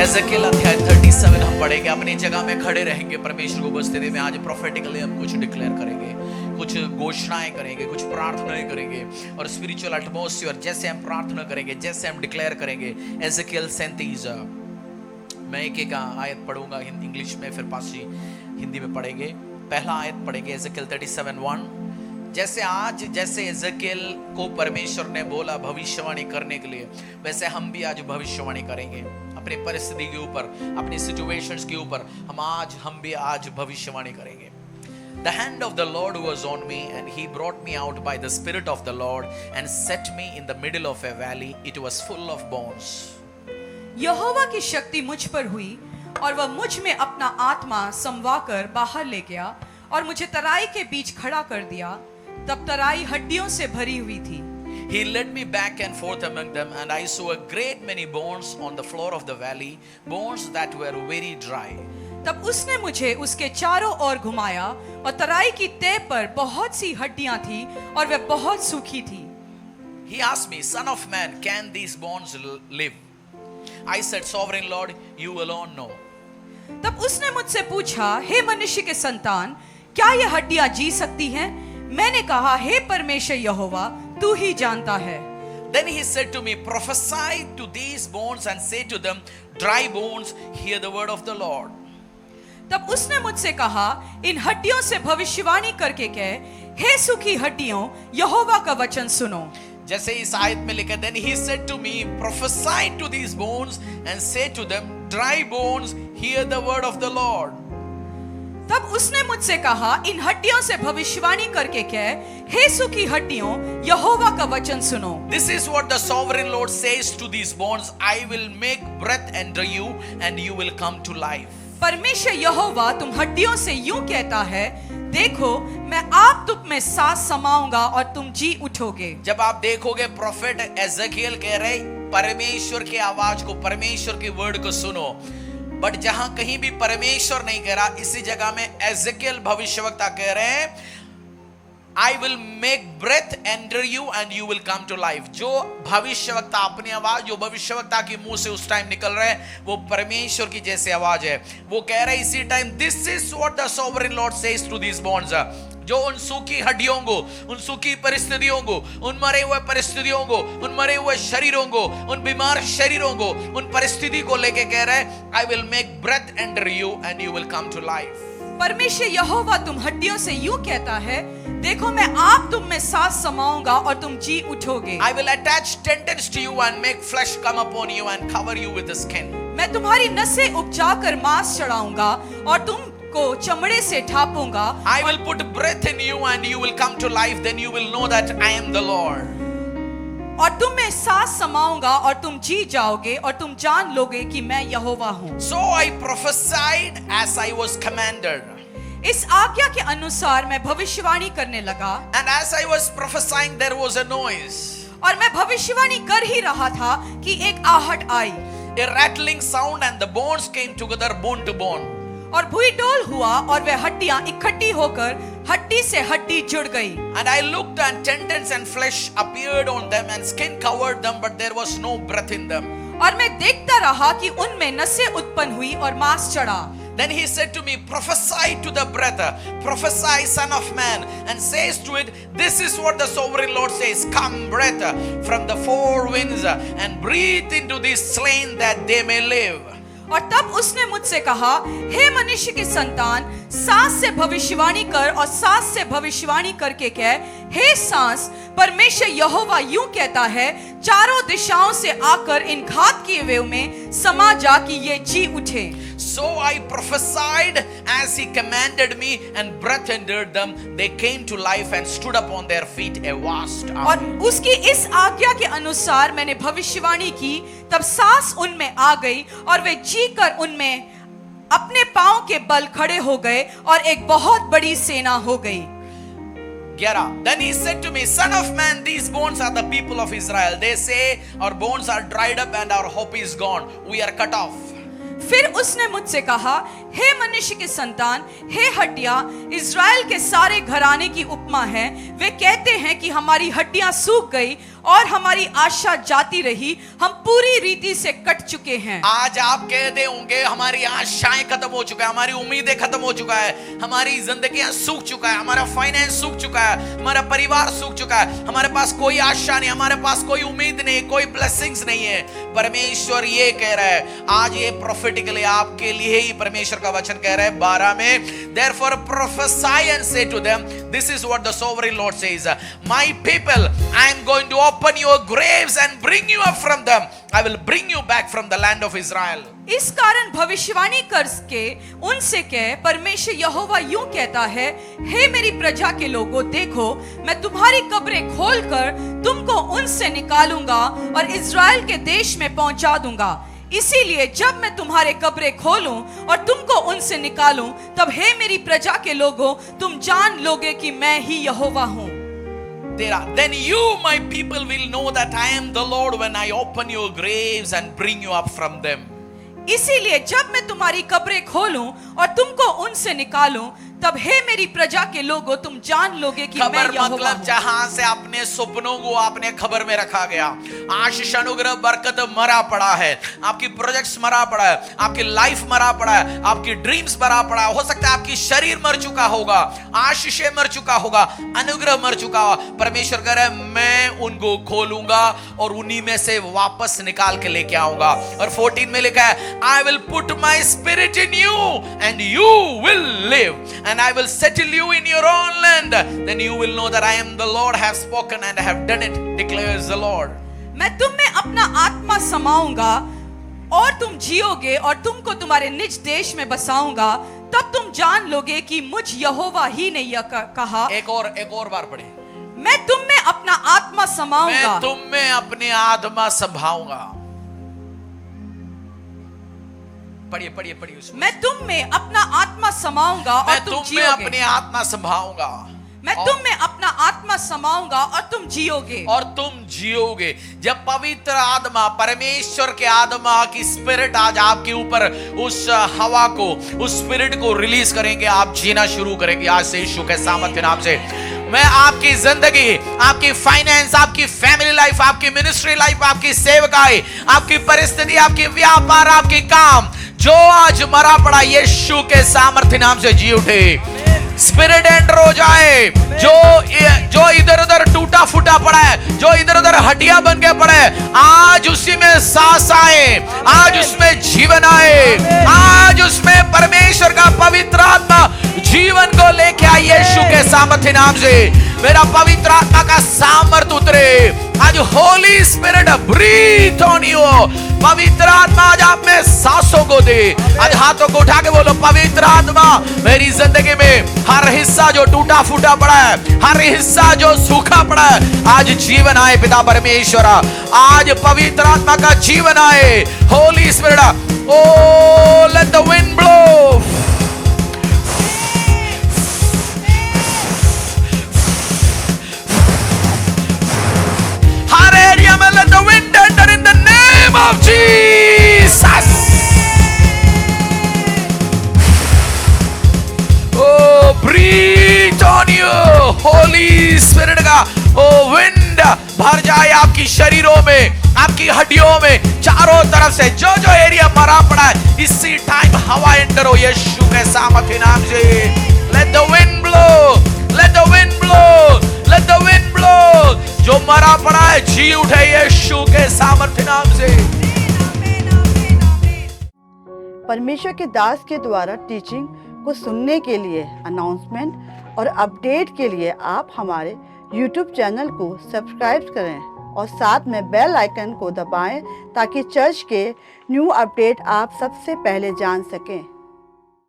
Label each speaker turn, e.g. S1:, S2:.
S1: Ezekiel अध्याय 37 हम पढ़ेंगे। अपनी जगह में खड़े रहेंगे परमेश्वर को बसते हुए। आज प्रोफेटिकली हम कुछ डिक्लेयर करेंगे, कुछ घोषणाएं करेंगे, कुछ प्रार्थनाएं करेंगे और स्पिरिचुअल एटमॉस्फेयर जैसे हम प्रार्थना करेंगे, जैसे हम डिक्लेयर करेंगे। एजेकियल 37 मैं एक आयत पढ़ूंगा इंग्लिश में, फिर पासी हिंदी में पढ़ेंगे। पहला आयत पढ़ेंगे एजेकियल 37:1। जैसे एजेकियल को परमेश्वर ने बोला भविष्यवाणी करने के लिए, वैसे हम भी आज भविष्यवाणी करेंगे अपनी परिस्थिति के ऊपर, अपनी सिचुएशंस के ऊपर। हम भी आज भविष्यवाणी करेंगे। The hand of the Lord was on me and he brought me out by the spirit of the Lord and set me in the middle of a valley. It was full of bones.
S2: यहोवा की शक्ति मुझ पर हुई और वह मुझ में अपना आत्मा समवाकर बाहर ले गया और मुझे तराई के बीच खड़ा कर दिया। तब तराई हड्डियों से भरी हुई थी।
S1: He led me back and forth among them, and I saw a great many bones on the floor of the valley, bones that were very dry.
S2: तब उसने मुझे उसके चारों ओर घुमाया और तराई की तह पर बहुत सी हड्डियां थी और वे बहुत सूखी थी।
S1: He asked me, Son of man, can these bones live? I said, Sovereign Lord, you alone know.
S2: तब उसने मुझसे पूछा, हे मनुष्य के संतान, क्या ये हड्डियां जी सकती हैं? मैंने कहा, हे परमेश्वर यहोवा, तू ही जानता है।
S1: Then he said to me, Prophesy to these bones and say to them, dry bones, hear the word of the Lord.
S2: तब उसने मुझसे कहा, इन हड्डियों से भविष्यवाणी करके कह, हे सूखी हड्डियों, यहोवा का वचन सुनो।
S1: जैसे इस आयत में लिखा, then he said to me, Prophesy to these bones and say to them, dry bones, hear the word of the Lord.
S2: तब उसने मुझसे कहा, इन हड्डियों से भविष्यवाणी करके कह, हे सूखी हड्डियों, यहोवा का वचन सुनो।
S1: This is what the sovereign Lord says to these bones, I will make breath enter you and you will come to life.
S2: परमेश्वर यहोवा तुम हड्डियों से यूं कहता है, देखो मैं आप तुम में सांस समाऊंगा और तुम जी उठोगे।
S1: जब आप देखोगे प्रोफेट एजेकियल कह रहे परमेश्वर की आवाज को, परमेश्वर के वर्ड को सुनो। बट जहां कहीं भी परमेश्वर नहीं कह रहा, इसी जगह में एजेकियल भविष्यवक्ता कह रहे हैं, I will make breath enter you and you will come to life. जो भविष्यवक्ता अपनी आवाज, जो भविष्यवक्ता के मुंह से उस टाइम निकल रहे हैं, वो परमेश्वर की जैसे आवाज है। वो कह रहे हैं इसी time, This is what the sovereign Lord says to these bones. जो उन सूखी हड्डियों को, उन सूखी परिस्थितियों को, उन मरे हुए परिस्थितियों को, उन मरे हुए शरीरों को, उन बीमार शरीरों को, उन परिस्थिति को लेके कह रहे हैं, I will make breath enter you and you will come to life.
S2: परमेश्वर यहोवा तुम हड्डियों से यूं कहता है, देखो मैं आप तुम में सांस समाऊंगा और तुम जी उठोगे।
S1: I will attach tendons to you and make flesh come upon you and cover you with the skin.
S2: मैं तुम्हारी नसें उपजाकर मांस चढ़ाऊंगा और तुमको चमड़े से ढापूंगा।
S1: I will put breath in you and you will come to life. Then you will know that I am the Lord.
S2: और तुम में सांस समाऊंगा और तुम जी जाओगे और तुम जान लोगे कि मैं यहोवा हूँ।
S1: So I prophesied as I was commanded.
S2: इस आज्ञा के अनुसार मैं भविष्यवाणी करने लगा।
S1: And as I was prophesying, there was a noise.
S2: और मैं भविष्यवाणी कर ही रहा था कि एक आहट आई।
S1: A rattling sound and the bones came together bone to bone.
S2: और भुई डोल हुआ और वे हड्डियां इकट्ठी होकर हड्डी से हड्डी जुड़ गई।
S1: And I looked and tendons and flesh appeared on them and skin covered them, but there was no breath in them.
S2: और मैं देखता रहा कि उनमें नसें उत्पन्न हुई और मांस चढ़ा।
S1: Then he said to me, Prophesy to the breath, prophesy, son of man, and says to it, This is what the sovereign Lord says, Come, breath, from the four winds, and breathe into these slain that they may live.
S2: और तब उसने मुझसे कहा, हे मनुष्य के संतान, सांस से भविष्यवाणी कर और सांस से भविष्यवाणी करके कह, हे सांस, परमेश्वर यहोवा यूं कहता है, चारों दिशाओं से आकर इन घात किए हुए में समा जा कि ये जी उठे।
S1: So I prophesied as he commanded me, and breath entered them. They came to life and stood up on their feet, a vast army.
S2: और उसकी इस आज्ञा के अनुसार मैंने भविष्यवाणी की, तब सांस उनमें आ गई और वे जीकर उनमें अपने पांव के बल खड़े हो गए और एक बहुत बड़ी सेना हो गई।
S1: 11. Then he said to me, Son of man, these bones are the people of Israel. They say, our bones are dried up and our hope is gone. We are cut off.
S2: फिर उसने मुझसे कहा, हे मनुष्य के संतान, हे हड्डियां Israel के सारे घराने की उपमा है। वे कहते हैं कि हमारी हड्डियां सूख गई और हमारी आशा जाती रही, हम पूरी रीति से कट चुके हैं।
S1: आज आप कहते होंगे हमारी आशाएं खत्म हो चुका है, हमारी उम्मीदें खत्म हो चुका है, हमारी जिंदगियां सूख चुका है, हमारा फाइनेंस सूख चुका है, हमारा परिवार सूख चुका है, हमारे पास कोई आशा नहीं, हमारे पास कोई उम्मीद नहीं, कोई ब्लेसिंग्स नहीं है। परमेश्वर ये कह रहा है, आज ये प्रोफेटिकली आपके लिए ही परमेश्वर का वचन कह रहा है 12 में, therefore prophesy and say to them, this is what the sovereign Lord says, my people, I am going to open your graves and bring you up from them, I will bring you back from the land of Israel.
S2: इस कारण भविष्यवाणी करके उनसे कह, परमेश्वर यहोवा यूं कहता है, हे मेरी प्रजा के लोगों, देखो मैं तुम्हारी कब्रें खोलकर तुमको उनसे निकालूंगा और इज़राइल के देश में पहुंचा दूंगा। इसीलिए जब मैं तुम्हारे कब्रें खोलूं और तुमको उनसे निकालूं, तब हे मेरी प्रजा के लोगों, तुम जान लोगे कि मैं ही यहोवा हूं।
S1: Then you, my people, will know that I am the Lord when I open your graves and bring you up from them.
S2: इसीलिए जब मैं तुम्हारी कब्रें खोलूं और तुमको उनसे निकालूं, तब हे मेरी प्रजा के लोगों, तुम जान लोगे कि मैं यहोवा हूं।
S1: मतलब जहां से अपने सपनों को आपने खबर में रखा गया, आशीष अनुग्रह बरकत मरा पड़ा है, आपकी प्रोजेक्ट्स मरा पड़ा है, आपकी लाइफ मरा पड़ा है, आपकी ड्रीम्स मरा पड़ा है, हो सकता है आपकी शरीर मर चुका होगा, आशीषें मर चुका होगा, अनुग्रह मर चुका होगा। परमेश्वर कह रहा है, मैं उनको खोलूंगा और उन्हीं में से वापस निकाल के लेके आऊंगा। और 14 में लिखा है, I will put my spirit in you and you will live and I will settle you in your own land, then you will know that I am the Lord, have spoken and have done it, declares the Lord.
S2: मैं तुम में अपना आत्मा समाऊंगा और तुम जियोगे और तुमको तुम्हारे निज देश में बसाऊंगा, तब तुम जान लोगे कि मुझ यहोवा ही ने यह कहा।
S1: एक और बार पढ़े,
S2: मैं तुम में अपना आत्मा समाऊंगा,
S1: मैं तुम में अपनी आत्मा संभाऊंगा। पढ़िए उसमें।
S2: मैं तुम में अपना आत्मा समाऊंगा और तुम जियोगे।
S1: मैं अपनी आत्मा संभाऊंगा,
S2: मैं तुम में अपना आत्मा समाऊंगा और तुम जियोगे।
S1: जब पवित्र आत्मा, परमेश्वर के आत्मा की स्पिरिट आज आपके ऊपर उस हवा को, उस स्पिरिट को रिलीज करेंगे, आप जीना शुरू करेंगे आज से यीशु के सामर्थ्य नाम से। मैं आपकी जिंदगी, आपकी फाइनेंस, आपकी फैमिली लाइफ, आपकी मिनिस्ट्री लाइफ, आपकी सेवकाई, आपकी परिस्थिति, आपकी व्यापार, आपकी काम, जो आज मरा पड़ा यीशु के सामर्थ्य नाम से जी उठे। स्पिरिट एंटर हो जाए, जो इधर उधर टूटा फूटा पड़ा है, जो इधर उधर हड्डियां बन के पड़े, आज उसी में सांस आए, आज उसमें जीवन आए, आज उसमें परमेश्वर का पवित्र आत्मा जीवन को लेके आए यीशु के सामर्थ्य नाम से। मेरा पवित्र आत्मा का सामर्थ्य उतरे आज। Holy spirit breathe on you. पवित्र आत्मा आज आप में सांसों को दे। आज हाथों को उठा के बोलो, पवित्र आत्मा मेरी जिंदगी में हर हिस्सा जो टूटा फूटा पड़ा है, हर हिस्सा जो सूखा पड़ा है, आज जीवन आए पिता परमेश्वर। आज पवित्र आत्मा का जीवन आए। Holy spirit, oh let the wind blow. हर एरिया में let the wind enter in the name of Jesus. Oh, breathe on you, Holy Spirit का oh wind भर जाए आपकी शरीरों में, आपकी हड्डियों में, चारों तरफ से जो जो एरिया मरा पड़ा है, इसी टाइम हवा एंटर हो यीशु के सामर्थ्य नाम से। Let the wind blow, let the wind blow, let the wind blow। जो मरा पड़ा है जी उठे यीशु के सामर्थ्य नाम से।
S3: परमेश्वर के दास के द्वारा टीचिंग को सुनने के लिए, अनाउंसमेंट और अपडेट के लिए आप हमारे YouTube चैनल को सब्सक्राइब करें और साथ में बेल आइकन को दबाएं ताकि चर्च के न्यू अपडेट आप सबसे पहले जान सकें।